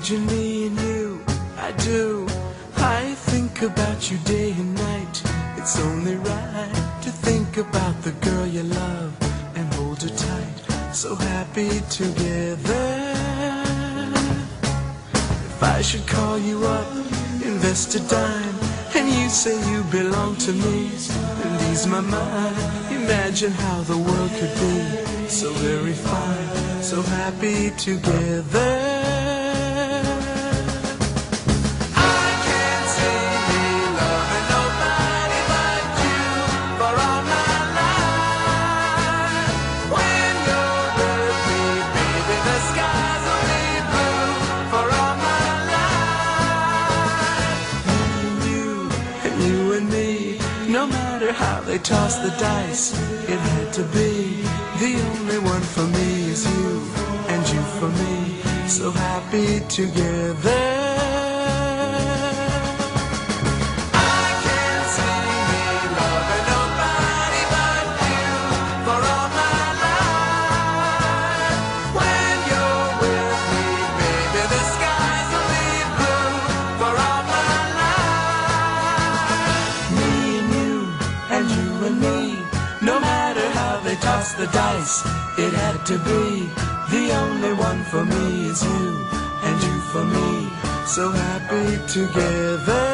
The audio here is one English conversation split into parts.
Imagine me and you, I do. I think about you day and night. It's only right to think about the girl you love and hold her tight. So happy together. If I should call you up, invest a dime, and you say you belong to me, and ease my mind. Imagine how the world could be so very fine, so happy together. No matter how they toss the dice, it had to be. The only one for me is you, and you for me, so happy together. No matter how they toss the dice, it had to be. The only one for me is you, and you for me, so happy together.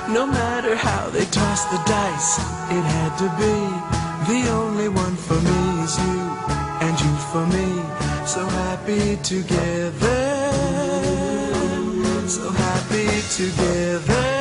No matter how they toss the dice, it had to be. The only one for me is you, and you for me, so happy together, so happy together.